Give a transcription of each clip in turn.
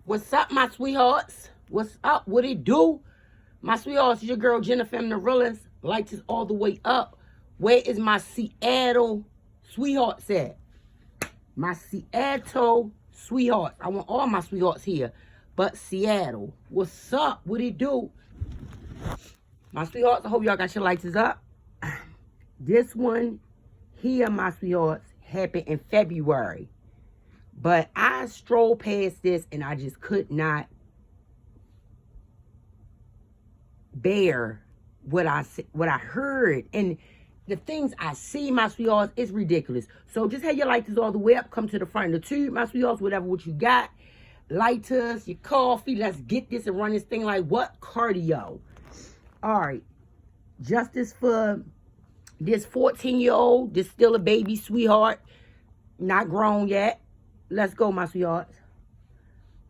What's up, my sweethearts? What's up? What it do? My sweethearts, your girl Jennifer Marillis. Lights is all the way up. Where is my Seattle sweethearts at? My Seattle sweethearts. I want all my sweethearts here. But Seattle. What's up? What it do? My sweethearts, I hope y'all got your lights up. This one here, my sweethearts, happened in February. But I strolled past this and I just could not bear what I heard. And the things I see, my sweethearts, is ridiculous. So just have your lighters all the way up. Come to the front of the tube, my sweethearts, whatever what you got. Lighters, your coffee. Let's get this and run this thing like what? Cardio. All right. Justice for this 14-year-old. This still a baby sweetheart. Not grown yet. Let's go, my sweethearts.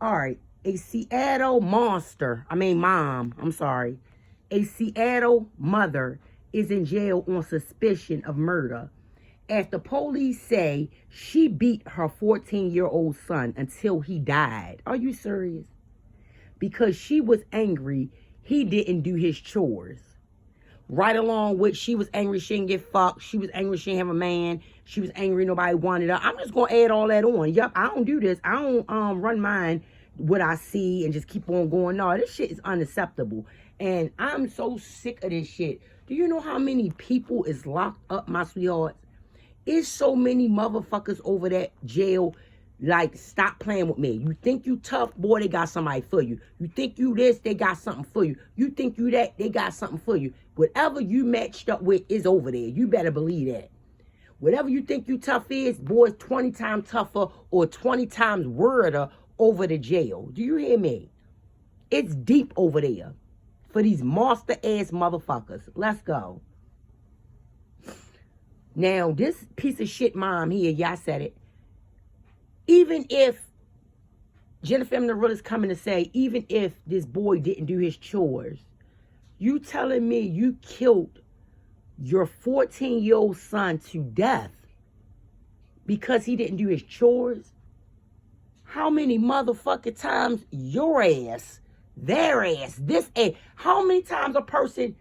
All right. A Seattle mom. I'm sorry. A Seattle mother is in jail on suspicion of murder after police say she beat her 14-year-old son until he died. Are you serious? Because she was angry he didn't do his chores. Right along with she was angry she didn't get fucked. She was angry she didn't have a man. She was angry nobody wanted her. I'm just going to add all that on. Yup, I don't do this. I don't run mine what I see and just keep on going. No, this shit is unacceptable. And I'm so sick of this shit. Do you know how many people is locked up, my sweethearts? It's so many motherfuckers over that jail. Like, stop playing with me. You think you tough, boy, they got somebody for you. You think you this, they got something for you. You think you that, they got something for you. Whatever you matched up with is over there. You better believe that. Whatever you think you tough is, boy, 20 times tougher or 20 times worder over the jail. Do you hear me? It's deep over there for these monster-ass motherfuckers. Let's go. Now, this piece of shit mom here, y'all said it. Even if Jennifer Marillis coming to say, even if this boy didn't do his chores, you telling me you killed your 14-year-old son to death because he didn't do his chores? How many motherfucking times your ass, their ass, this ass, how many times a person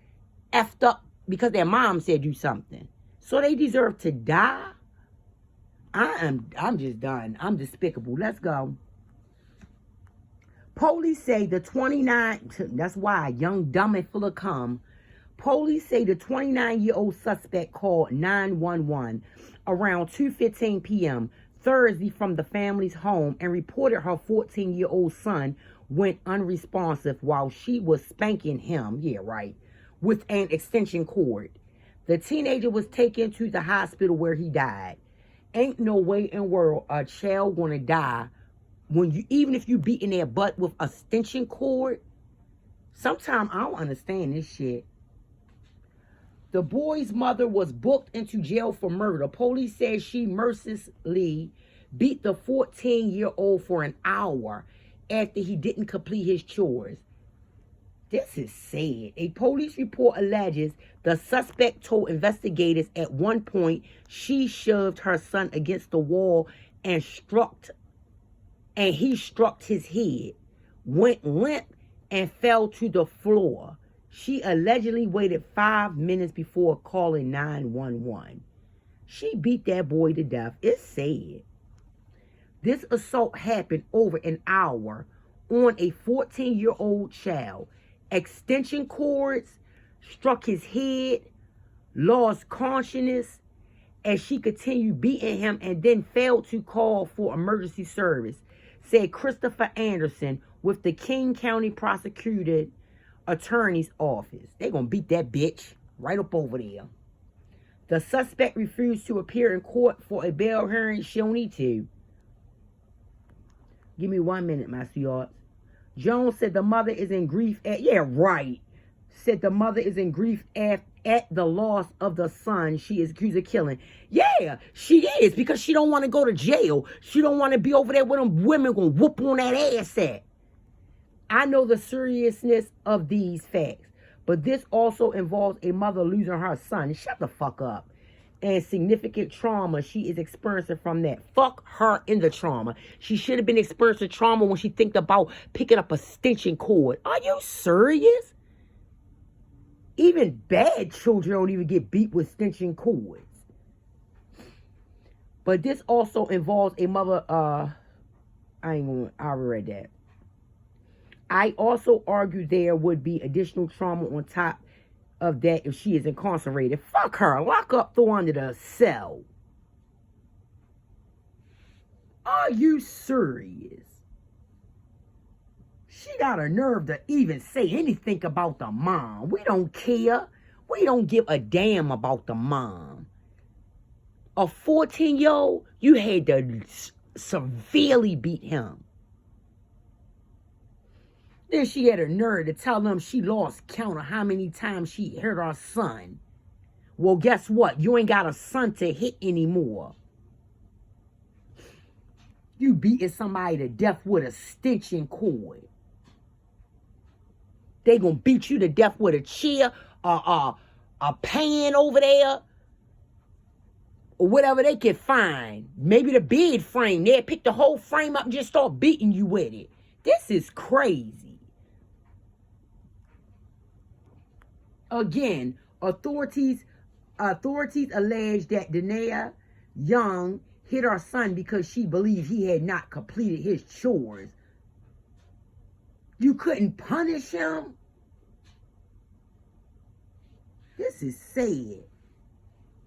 effed up because their mom said do something? So they deserve to die? I'm just done. I'm despicable. Let's go. Police say the 29, that's why, young, dumb, and full of cum. Police say the 29-year-old suspect called 911 around 2:15 p.m. Thursday from the family's home and reported her 14-year-old son went unresponsive while she was spanking him, with an extension cord. The teenager was taken to the hospital where he died. Ain't no way in the world a child gonna die even if you beating their butt with a extension cord. Sometimes I don't understand this shit. The boy's mother was booked into jail for murder. Police said she mercilessly beat the 14-year-old for an hour after he didn't complete his chores. This is sad. A police report alleges the suspect told investigators at one point she shoved her son against the wall and he struck his head, went limp, and fell to the floor. She allegedly waited 5 minutes before calling 911. She beat that boy to death. It's sad. This assault happened over an hour on a 14-year-old child. Extension cords, struck his head, lost consciousness as she continued beating him and then failed to call for emergency service, said Christopher Anderson with the King County Prosecutor Attorney's Office. They gonna beat that bitch right up over there. The suspect refused to appear in court for a bail hearing. She don't need to. Give me 1 minute, my sweetheart. Jones said the mother is in grief said the mother is in grief at the loss of the son she is accused of killing. Yeah, she is, because she don't want to go to jail. She don't want to be over there with them women gonna whoop on that ass at. I know the seriousness of these facts, but this also involves a mother losing her son. Shut the fuck up. and significant trauma she is experiencing from that. Fuck her in the trauma. She should have been experiencing trauma when she think about picking up a stenching cord. Are you serious? Even bad children don't even get beat with stenching cords. But this also involves a mother, I read that. I also argue there would be additional trauma on top of that if she is incarcerated. Fuck her. Lock up, throw under the cell. Are you serious? She got a nerve to even say anything about the mom. We don't care. We don't give a damn about the mom. A 14-year-old, you had to severely beat him. Then she had a nerve to tell them she lost count of how many times she hit her son. Well, guess what? You ain't got a son to hit anymore. You beating somebody to death with a stenching cord. They gonna beat you to death with a chair, a pan over there, or whatever they can find. Maybe the bed frame. They'll pick the whole frame up and just start beating you with it. This is crazy. Again, authorities allege that Denaya Young hit her son because she believed he had not completed his chores. You couldn't punish him? This is sad.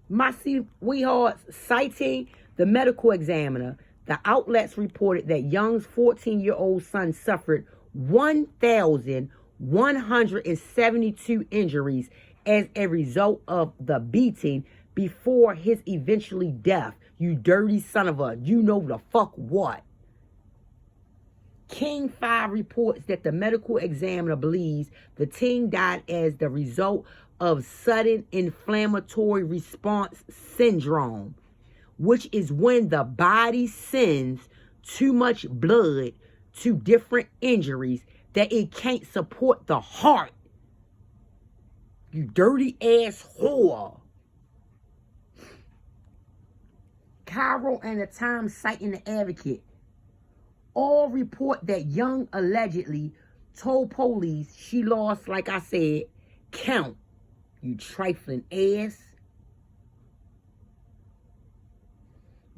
My sweethearts, citing the medical examiner, the outlets reported that Young's 14-year-old son suffered 1,172 injuries as a result of the beating before his eventually death. You dirty son of a, you know the fuck what. King 5 reports that the medical examiner believes the teen died as the result of sudden inflammatory response syndrome, which is when the body sends too much blood to different injuries that it can't support the heart. You dirty ass whore. Cairo and the Times citing the Advocate all report that Young allegedly told police she lost, like I said, count. You trifling ass.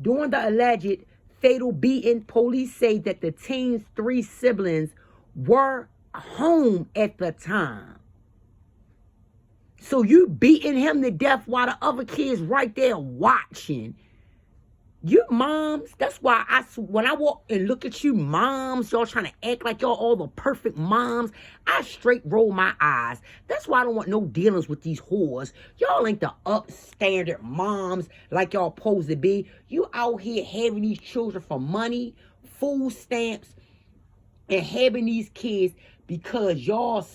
During the alleged fatal beating, police say that the teen's 3 siblings were home at the time. So you beating him to death while the other kids right there watching. You moms, that's why when I walk and look at you moms, y'all trying to act like y'all all the perfect moms, I straight roll my eyes. That's why I don't want no dealings with these whores. Y'all ain't the upstandard moms like y'all supposed to be. You out here having these children for money, food stamps, and having these kids because y'all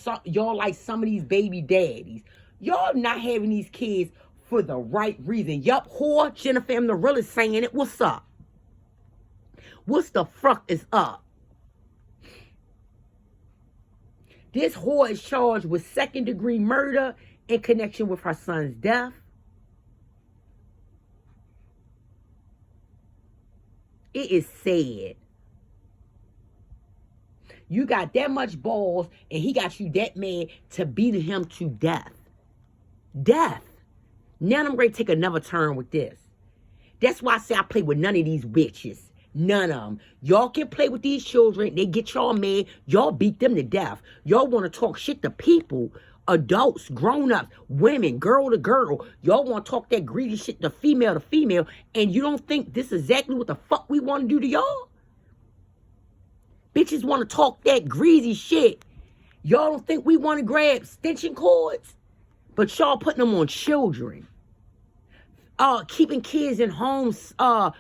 like some of these baby daddies. Y'all not having these kids for the right reason. Yup, whore, Jennifer M. the realest saying it. What's up? What's the fuck is up? This whore is charged with 2nd-degree murder in connection with her son's death. It is sad. You got that much balls and he got you that mad to beat him to death. Death. Now I'm ready to take another turn with this. That's why I say I play with none of these bitches. None of them. Y'all can play with these children. They get y'all mad. Y'all beat them to death. Y'all want to talk shit to people. Adults, grown-ups, women, girl to girl. Y'all want to talk that greedy shit to female. And you don't think this is exactly what the fuck we want to do to y'all? Bitches want to talk that greasy shit. Y'all don't think we want to grab stenching cords? But y'all putting them on children. Keeping kids in homes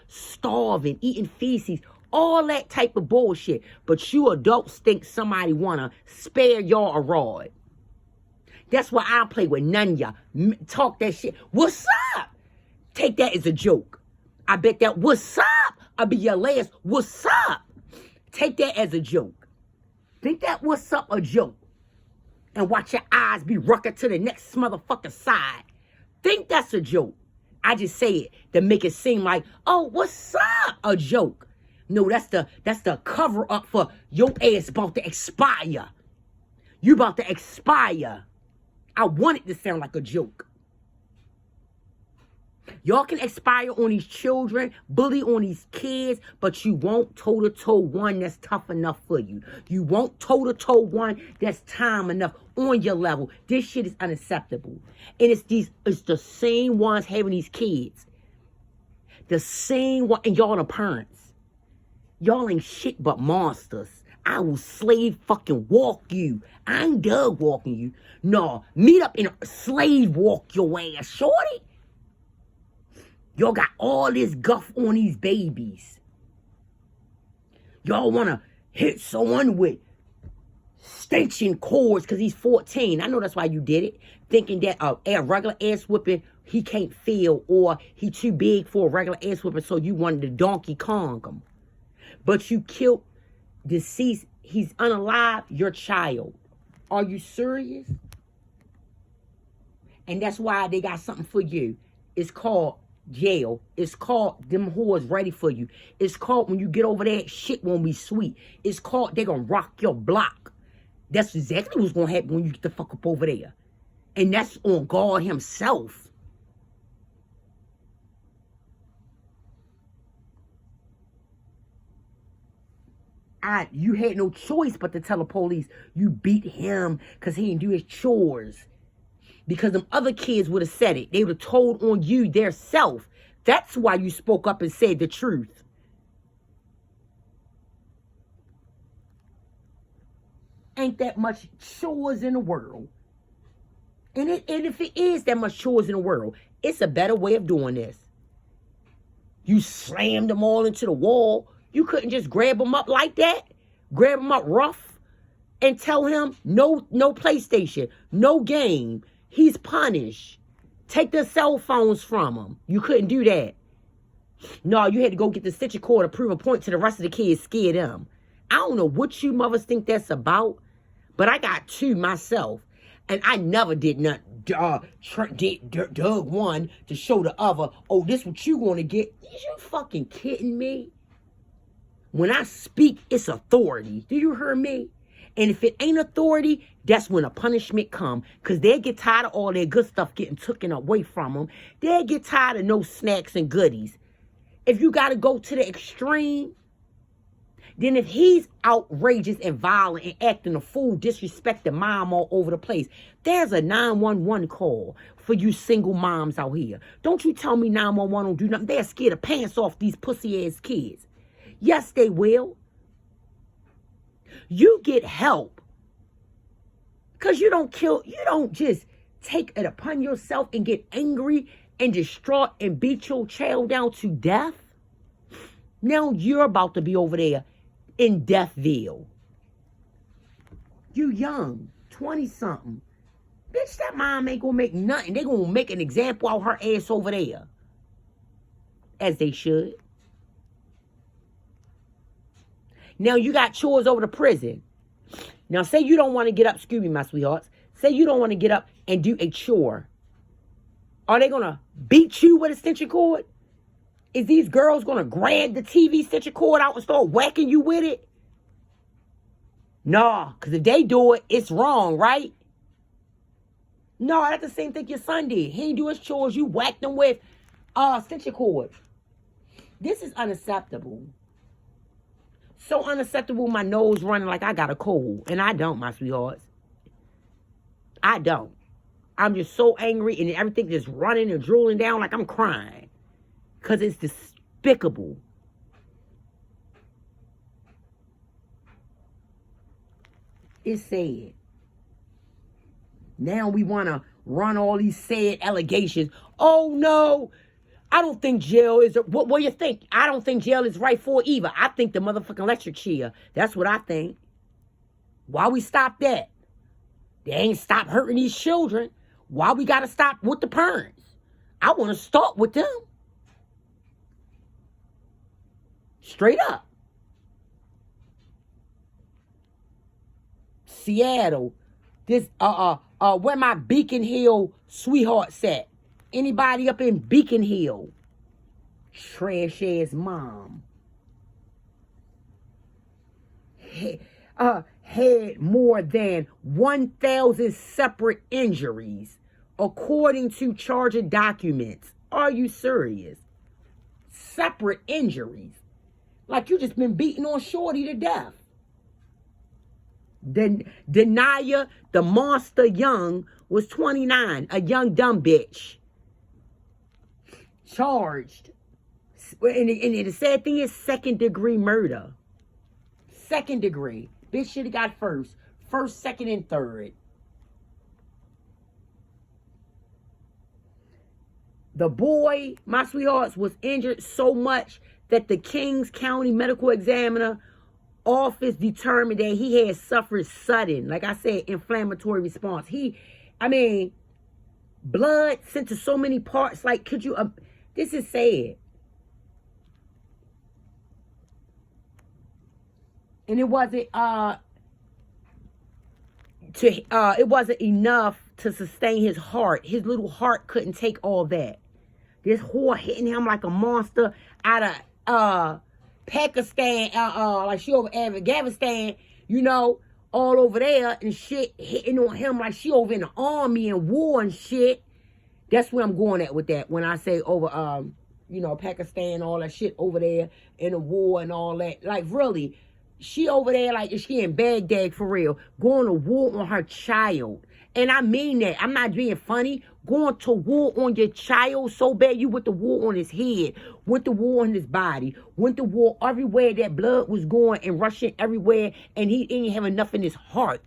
starving, eating feces. All that type of bullshit. But you adults think somebody want to spare y'all a rod. That's why I play with none of y'all. Talk that shit. What's up? Take that as a joke. I bet that what's up? I'll be your last what's up. Take that as a joke. Think that what's up a joke. And watch your eyes be rucking to the next motherfucking side. Think that's a joke. I just say it to make it seem like, oh, what's up? A joke. No, that's the cover up for your ass about to expire. You about to expire. I want it to sound like a joke. Y'all can expire on these children, bully on these kids, but you won't toe-to-toe one that's tough enough for you. You won't toe-to-toe one that's time enough on your level. This shit is unacceptable. And it's the same ones having these kids. The same one, and y'all the parents. Y'all ain't shit but monsters. I will slave fucking walk you. I ain't dug walking you. No, meet up and slave walk your ass, shorty. Y'all got all this guff on these babies. Y'all want to hit someone with extension cords because he's 14. I know that's why you did it. Thinking that a regular ass whipping, he can't feel, or he too big for a regular ass whipping, so you wanted to Donkey Kong him. But you killed deceased. He's unalive, your child. Are you serious? And that's why they got something for you. It's called jail. It's called them whores ready for you. It's called when you get over there, shit won't be sweet. It's called they gonna rock your block. That's exactly what's gonna happen when you get the fuck up over there. And that's on God himself. You had no choice but to tell the police you beat him because he didn't do his chores. Because them other kids would have said it. They would have told on you their self. That's why you spoke up and said the truth. Ain't that much chores in the world. And if it is that much chores in the world, it's a better way of doing this. You slammed them all into the wall. You couldn't just grab them up like that. Grab them up rough and tell him no PlayStation, no game. He's punished. Take the cell phones from him. You couldn't do that. No, you had to go get the stitcher cord to prove a point to the rest of the kids, scare them. I don't know what you mothers think that's about, but I got two myself. And I never did not dug one to show the other, oh, this what you want to get. Is you fucking kidding me? When I speak, it's authority. Do you hear me? And if it ain't authority, that's when a punishment come. Because they get tired of all their good stuff getting taken away from them. They get tired of no snacks and goodies. If you got to go to the extreme, then if he's outrageous and violent and acting a fool, disrespecting mom all over the place, there's a 911 call for you single moms out here. Don't you tell me 911 don't do nothing. They're scared of pants off these pussy-ass kids. Yes, they will. You get help. Because you don't just take it upon yourself and get angry and distraught and beat your child down to death. Now you're about to be over there in Deathville. You young, 20-something. Bitch, that mom ain't gonna make nothing. They gonna make an example out her ass over there. As they should. Now you got chores over the prison. Now say you don't want to get up, excuse me, my sweethearts. Say you don't want to get up and do a chore. Are they going to beat you with a extension cord? Is these girls going to grab the TV extension cord out and start whacking you with it? No, because if they do it, it's wrong, right? No, that's the same thing your son did. He ain't do his chores. You whacked him with extension cord. This is unacceptable. So unacceptable, my nose running like I got a cold. And I don't, my sweethearts. I don't. I'm just so angry and everything just running and drooling down like I'm crying. Because it's despicable. It's sad. Now we want to run all these sad allegations. Oh, no. I don't think jail is... What do you think? I don't think jail is right for either. I think the motherfucking electric chair. That's what I think. Why we stop that? They ain't stop hurting these children. Why we got to stop with the parents? I want to start with them. Straight up. Seattle. This, where my Beacon Hill sweetheart sat. Anybody up in Beacon Hill? Trash ass mom. Had more than 1,000 separate injuries, according to charging documents. Are you serious? Separate injuries. Like you just been beating on Shorty to death. Denaya, the monster Young, was 29, a young dumb bitch. Charged. And the sad thing is 2nd-degree murder. 2nd degree. Bitch should have got first, 2nd, and 3rd. The boy, my sweethearts, was injured so much that the Kings County Medical Examiner office determined that he had suffered sudden, like I said, inflammatory response. Blood sent to so many parts. Like, could you, this is sad. And it wasn't it wasn't enough to sustain his heart. His little heart couldn't take all that. This whore hitting him like a monster out of Pakistan, like she over Afghanistan, you know, all over there and shit, hitting on him like she over in the army and war and shit. That's where I'm going at with that when I say over, you know, Pakistan, all that shit over there in the war and all that. Like, really. She over there like she in Baghdad for real, going to war on her child. And I mean that. I'm not being funny. Going to war on your child so bad you went to war on his head, went to war on his body, went to war everywhere that blood was going and rushing everywhere, and he didn't have enough in his heart.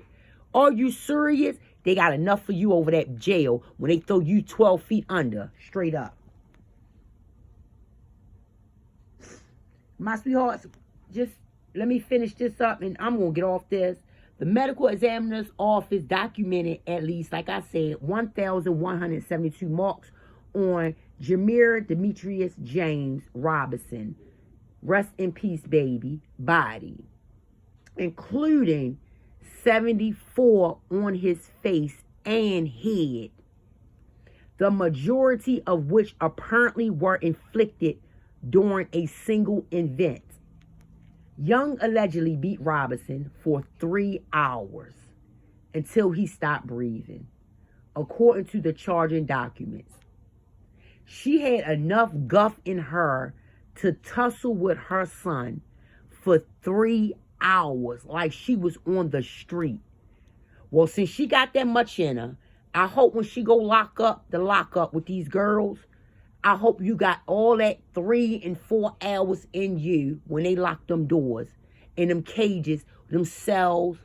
Are you serious? They got enough for you over that jail when they throw you 12 feet under, straight up. My sweethearts, just let me finish this up and I'm going to get off this. The medical examiner's office documented at least, like I said, 1,172 marks on Jameer Demetrius James Robinson, rest in peace, baby, body, including 74 on his face and head, the majority of which apparently were inflicted during a single event. Young allegedly beat Robinson for 3 hours until he stopped breathing, according to the charging documents. She had enough guff in her to tussle with her son for 3 hours like she was on the street. Well, since she got that much in her, I hope when she go lock up with these girls, I hope you got all that 3 and 4 hours in you when they lock them doors, in them cages, them cells,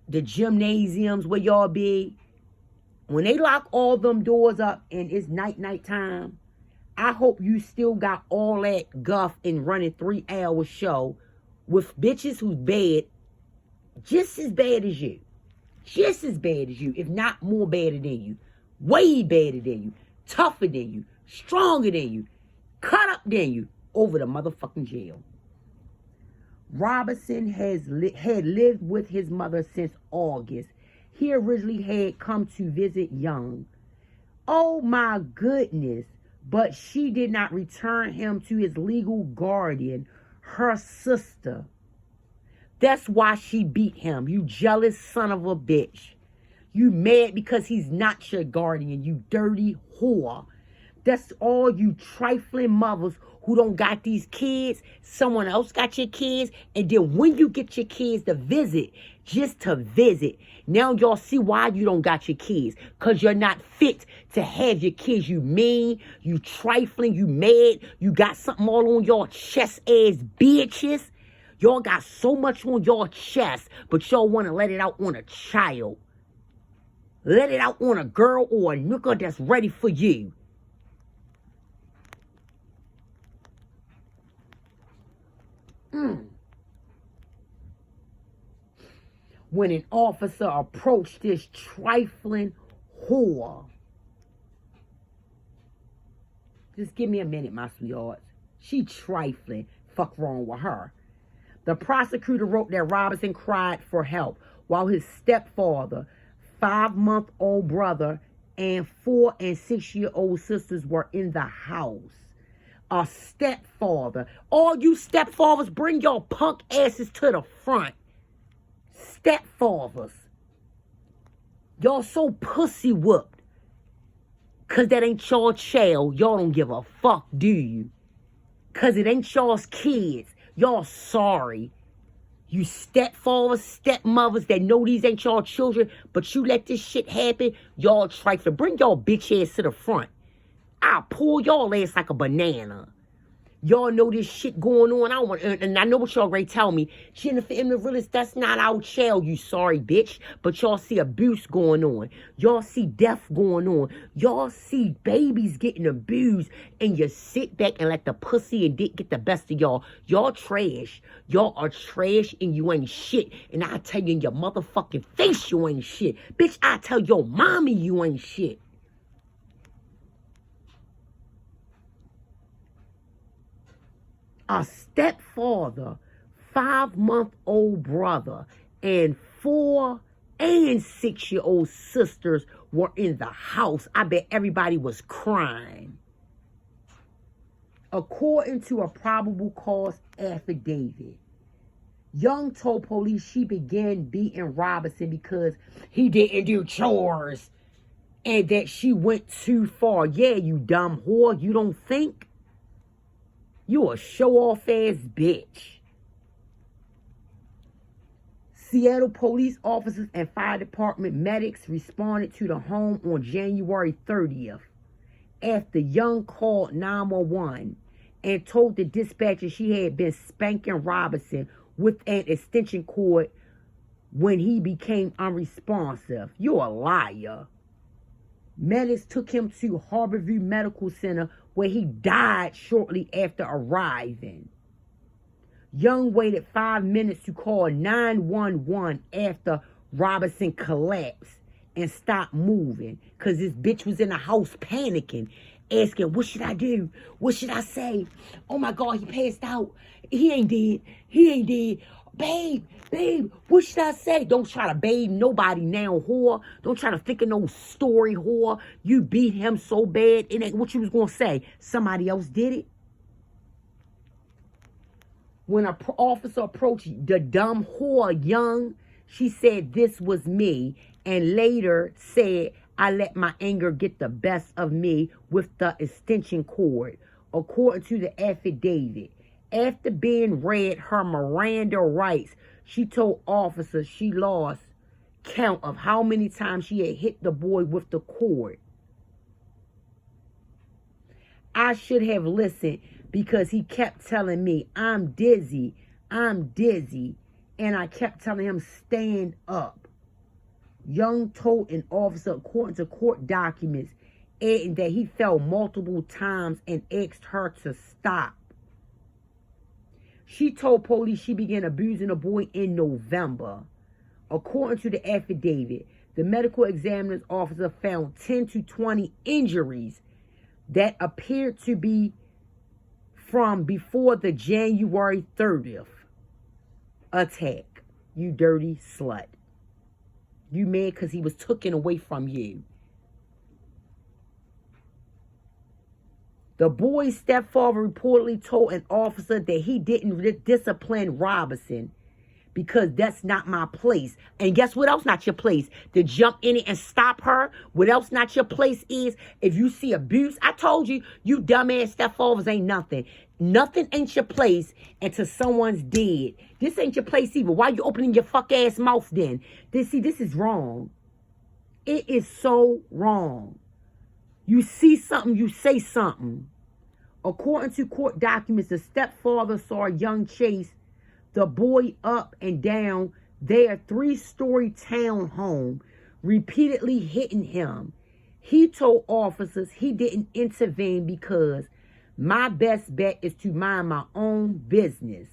the gymnasiums where y'all be. When they lock all them doors up and it's night time, I hope you still got all that guff and running 3 hour show with bitches who's bad, just as bad as you. Just as bad as you, if not more badder than you. Way badder than you. Tougher than you, stronger than you, cut up than you, over the motherfucking jail. Robinson had lived with his mother since August. He originally had come to visit Young. Oh my goodness, but she did not return him to his legal guardian, her sister. That's why she beat him, you jealous son of a bitch. You mad because he's not your guardian, you dirty whore. That's all you trifling mothers who don't got these kids. Someone else got your kids. And then when you get your kids to visit, just to visit, now y'all see why you don't got your kids. Because you're not fit to have your kids. You mean, you trifling, you mad. You got something all on your chest ass bitches. Y'all got so much on your chest, but y'all want to let it out on a child. Let it out on a girl or a nigga that's ready for you. When an officer approached this trifling whore. Just give me a minute, my sweethearts. She trifling. Fuck wrong with her. The prosecutor wrote that Robinson cried for help while his stepfather, 5-month-old brother, and 4 and 6-year-old sisters were in the house. A stepfather. All you stepfathers, bring your punk asses to the front. Stepfathers. Y'all so pussy whooped. Cause that ain't your child. Y'all don't give a fuck, do you? Cause it ain't y'all's kids. Y'all sorry. You stepfathers, stepmothers that know these ain't y'all children, but you let this shit happen, y'all trifling. Bring y'all bitch ass to the front. I'll pull y'all ass like a banana. Y'all know this shit going on. And I know what y'all already tell me. Jennifer M. Realist, that's not our child, you sorry bitch. But y'all see abuse going on. Y'all see death going on. Y'all see babies getting abused. And you sit back and let the pussy and dick get the best of y'all. Y'all trash. Y'all are trash and you ain't shit. And I tell you in your motherfucking face you ain't shit. Bitch, I tell your mommy you ain't shit. A stepfather, 5-month-old brother, and 4 and 6-year-old sisters were in the house. I bet everybody was crying. According to a probable cause affidavit, Young told police she began beating Robinson because he didn't do chores and that she went too far. Yeah, you dumb whore, you don't think? You a show-off ass bitch. Seattle police officers and fire department medics responded to the home on January 30th after Young called 911 and told the dispatcher she had been spanking Robinson with an extension cord when he became unresponsive. You're a liar. Medics took him to Harborview Medical Center where he died shortly after arriving. Young waited 5 minutes to call 911 after Robinson collapsed and stopped moving because this bitch was in the house panicking, asking, what should I do? What should I say? Oh my God, he passed out. He ain't dead. He ain't dead. Babe, what should I say? Don't try to babe nobody now, whore. Don't try to think of no story, whore. You beat him so bad, it ain't what you was going to say. Somebody else did it. When an officer approached the dumb whore Young, she said this was me, and later said, I let my anger get the best of me with the extension cord, according to the affidavit. After being read her Miranda rights, she told officers she lost count of how many times she had hit the boy with the cord. I should have listened because he kept telling me, I'm dizzy, and I kept telling him, stand up. Young told an officer, according to court documents, adding that he fell multiple times and asked her to stop. She told police she began abusing the boy in November. According to the affidavit, the medical examiner's officer found 10 to 20 injuries that appeared to be from before the January 30th attack. You dirty slut. You mad because he was taken away from you. The boy's stepfather reportedly told an officer that he didn't discipline Robinson because that's not my place. And guess what else not your place? To jump in it and stop her. What else not your place is if you see abuse. I told you, you dumbass stepfathers ain't nothing. Nothing ain't your place until someone's dead. This ain't your place either. Why you opening your fuck ass mouth then? This is wrong. It is so wrong. You see something, you say something. According to court documents, the stepfather saw Young chase the boy up and down their 3-story townhome, repeatedly hitting him. He told officers he didn't intervene because my best bet is to mind my own business.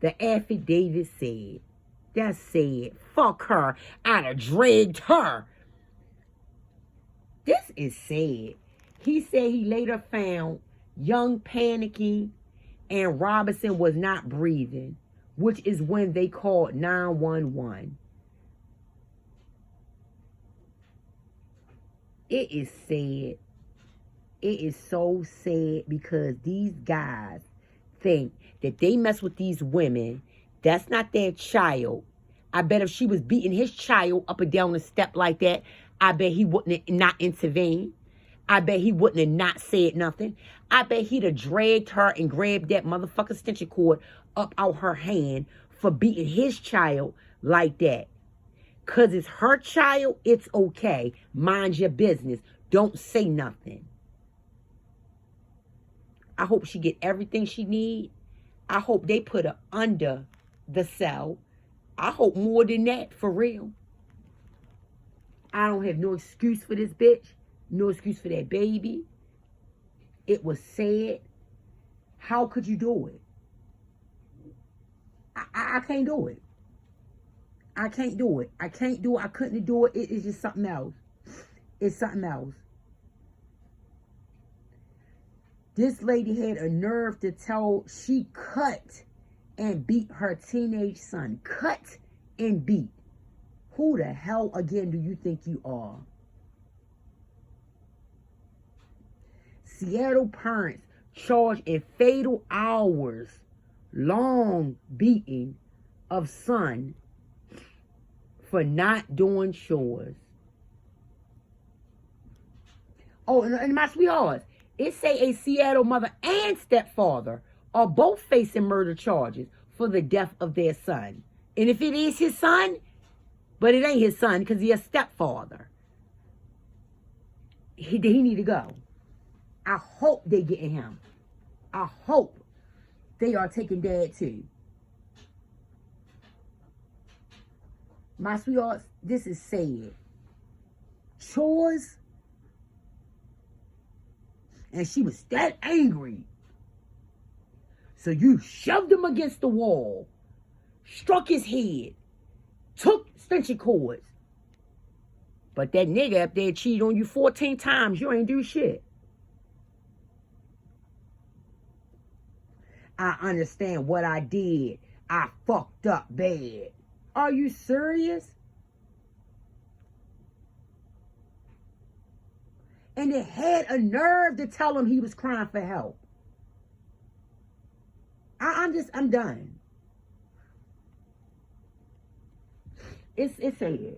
The affidavit said. That said, fuck her. I'd have dragged her. This is sad. He said he later found Young panicking and Robinson was not breathing, which is when they called 911. It is sad. It is so sad because these guys think that they mess with these women. That's not their child. I bet if she was beating his child up and down the step like that, I bet he wouldn't have not intervened. I bet he wouldn't have not said nothing. I bet he'd have dragged her and grabbed that motherfucker extension cord up out her hand for beating his child like that. Because it's her child, it's okay. Mind your business. Don't say nothing. I hope she get everything she need. I hope they put her under the cell. I hope more than that, for real. I don't have no excuse for this bitch. No excuse for that baby. It was sad. How could you do it? I can't do it. I can't do it. I can't do it. I couldn't do it. It's just something else. It's something else. This lady had a nerve to tell she cut and beat her teenage son. Cut and beat. Who the hell again do you think you are? Seattle parents charged in fatal hours long beating of son for not doing chores. Oh, and my sweethearts, it say a Seattle mother and stepfather are both facing murder charges for the death of their son. And if it is his son, but it ain't his son because he's a stepfather, he need to go. I hope they getting him. I hope they are taking dad too. My sweethearts, this is sad. Chores. And she was that angry. So you shoved him against the wall, struck his head, took extension cords. But that nigga up there cheated on you 14 times. You ain't do shit. I understand what I did. I fucked up bad. Are you serious? And it had a nerve to tell him he was crying for help. I'm done. It's sad.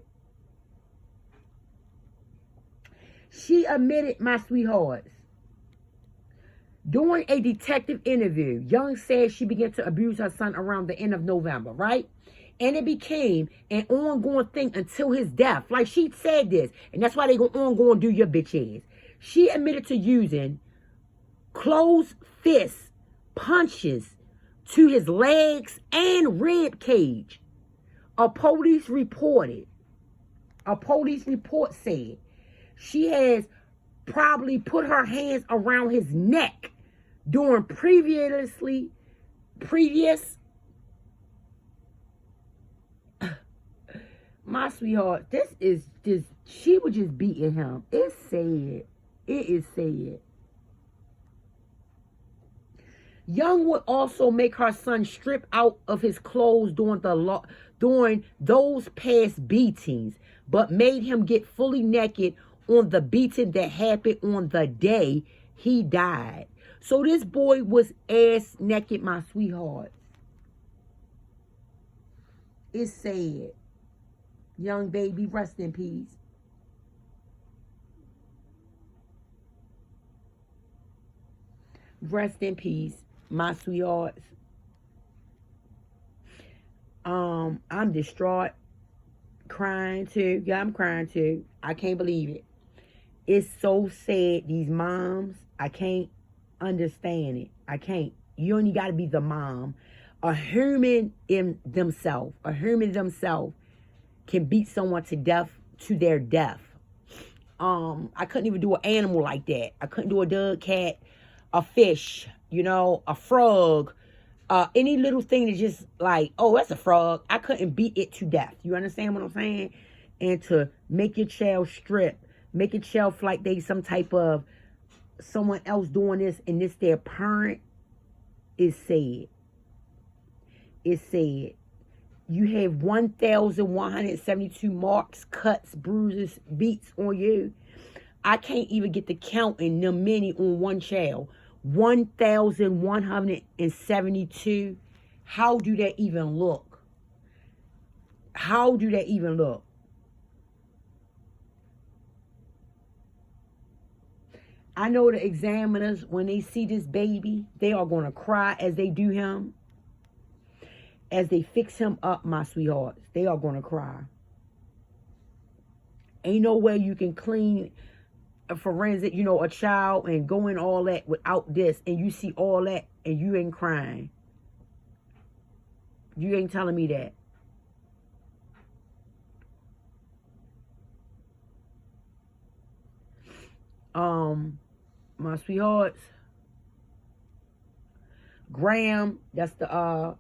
She admitted, my sweethearts, during a detective interview, Young said she began to abuse her son around the end of November, right? And it became an ongoing thing until his death. Like she said this, and that's why they go on do your bitch ass. She admitted to using closed fist punches to his legs and rib cage. A police report said she has probably put her hands around his neck during previous my sweetheart, this is just, she was just beating him. It's sad. It is sad. Young would also make her son strip out of his clothes during those past beatings, but made him get fully naked on the beating that happened on the day he died. So this boy was ass naked, my sweetheart. It's sad. Young baby, rest in peace. Rest in peace, my sweethearts. I'm distraught. Crying too. Yeah, I'm crying too. I can't believe it. It's so sad. These moms, I can't understand it. I can't. You only got to be the mom. A human themselves can beat someone to death, to their death. I couldn't even do an animal like that. I couldn't do a dog, cat, a fish, a frog, any little thing that's just like, oh, that's a frog. I couldn't beat it to death. You understand what I'm saying? And to make your child strip, make your child feel like they some type of someone else doing this and this their parent, is sad. It's sad. You have 1,172 marks, cuts, bruises, beats on you. I can't even get the counting them many on one child. 1,172. How do that even look? How do that even look? I know the examiners, when they see this baby, they are going to cry as they do him. As they fix him up, my sweethearts, they are going to cry. Ain't no way you can clean a forensic, a child and go in all that without this, and you see all that and you ain't crying. You ain't telling me that. My sweethearts, Graham, that's the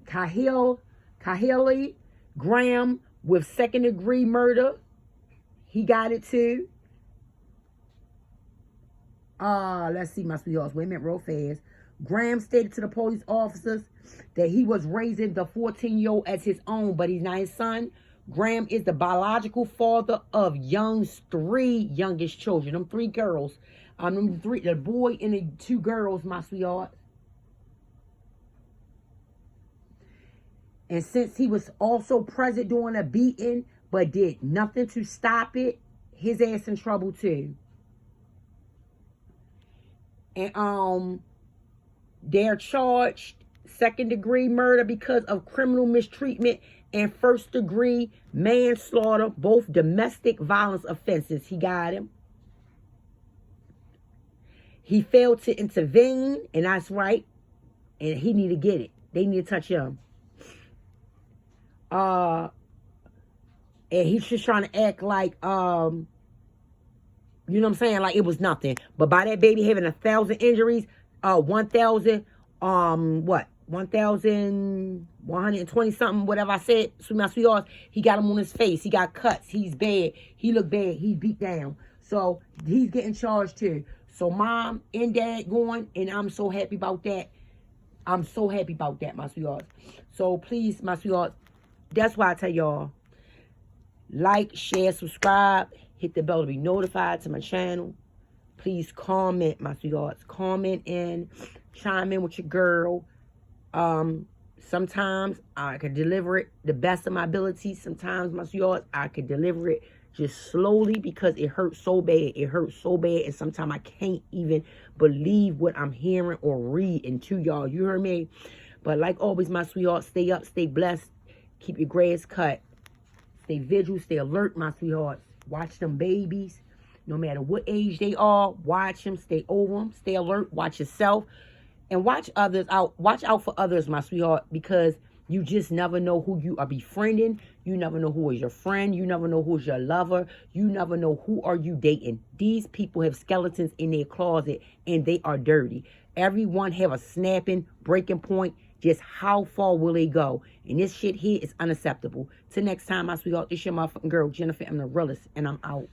Kahili Graham with second-degree murder. He got it too. Let's see, my sweethearts. Wait a minute, real fast. Graham stated to the police officers that he was raising the 14-year-old as his own, but he's not his son. Graham is the biological father of Young's 3 youngest children. Them 3 girls. The boy and the 2 girls, my sweetheart. And since he was also present during a beating, but did nothing to stop it, his ass in trouble too. And they're charged second-degree murder because of criminal mistreatment and first-degree manslaughter, both domestic violence offenses. He got him. He failed to intervene, and that's right. And he need to get it. They need to touch him. And he's just trying to act like, you know what I'm saying? Like it was nothing. But by that baby having 1,000 injuries, 1,120 something, whatever I said, my sweetheart, he got him on his face. He got cuts. He's bad. He looked bad. He beat down. So he's getting charged too. So mom and dad going, and I'm so happy about that. I'm so happy about that, my sweethearts. So please, my sweethearts, that's why I tell y'all, like, share, subscribe, hit the bell to be notified to my channel. Please comment, my sweethearts. Comment and chime in with your girl. Sometimes I can deliver it the best of my ability. Sometimes, my sweethearts, I can deliver it just slowly because it hurts so bad. It hurts so bad, and sometimes I can't even believe what I'm hearing or reading to y'all. You heard me? But like always, my sweethearts, stay up, stay blessed. Keep your grass cut. Stay vigilant, stay alert, my sweethearts. Watch them babies. No matter what age they are, watch them, stay over them, stay alert, watch yourself. And watch others out. Watch out for others, my sweetheart, because you just never know who you are befriending. You never know who is your friend. You never know who is your lover. You never know who are you dating. These people have skeletons in their closet, and they are dirty. Everyone have a snapping, breaking point. Just how far will they go? And this shit here is unacceptable. Till next time, my sweetheart, it's your motherfucking girl, Jennifer. I'm the realest, and I'm out.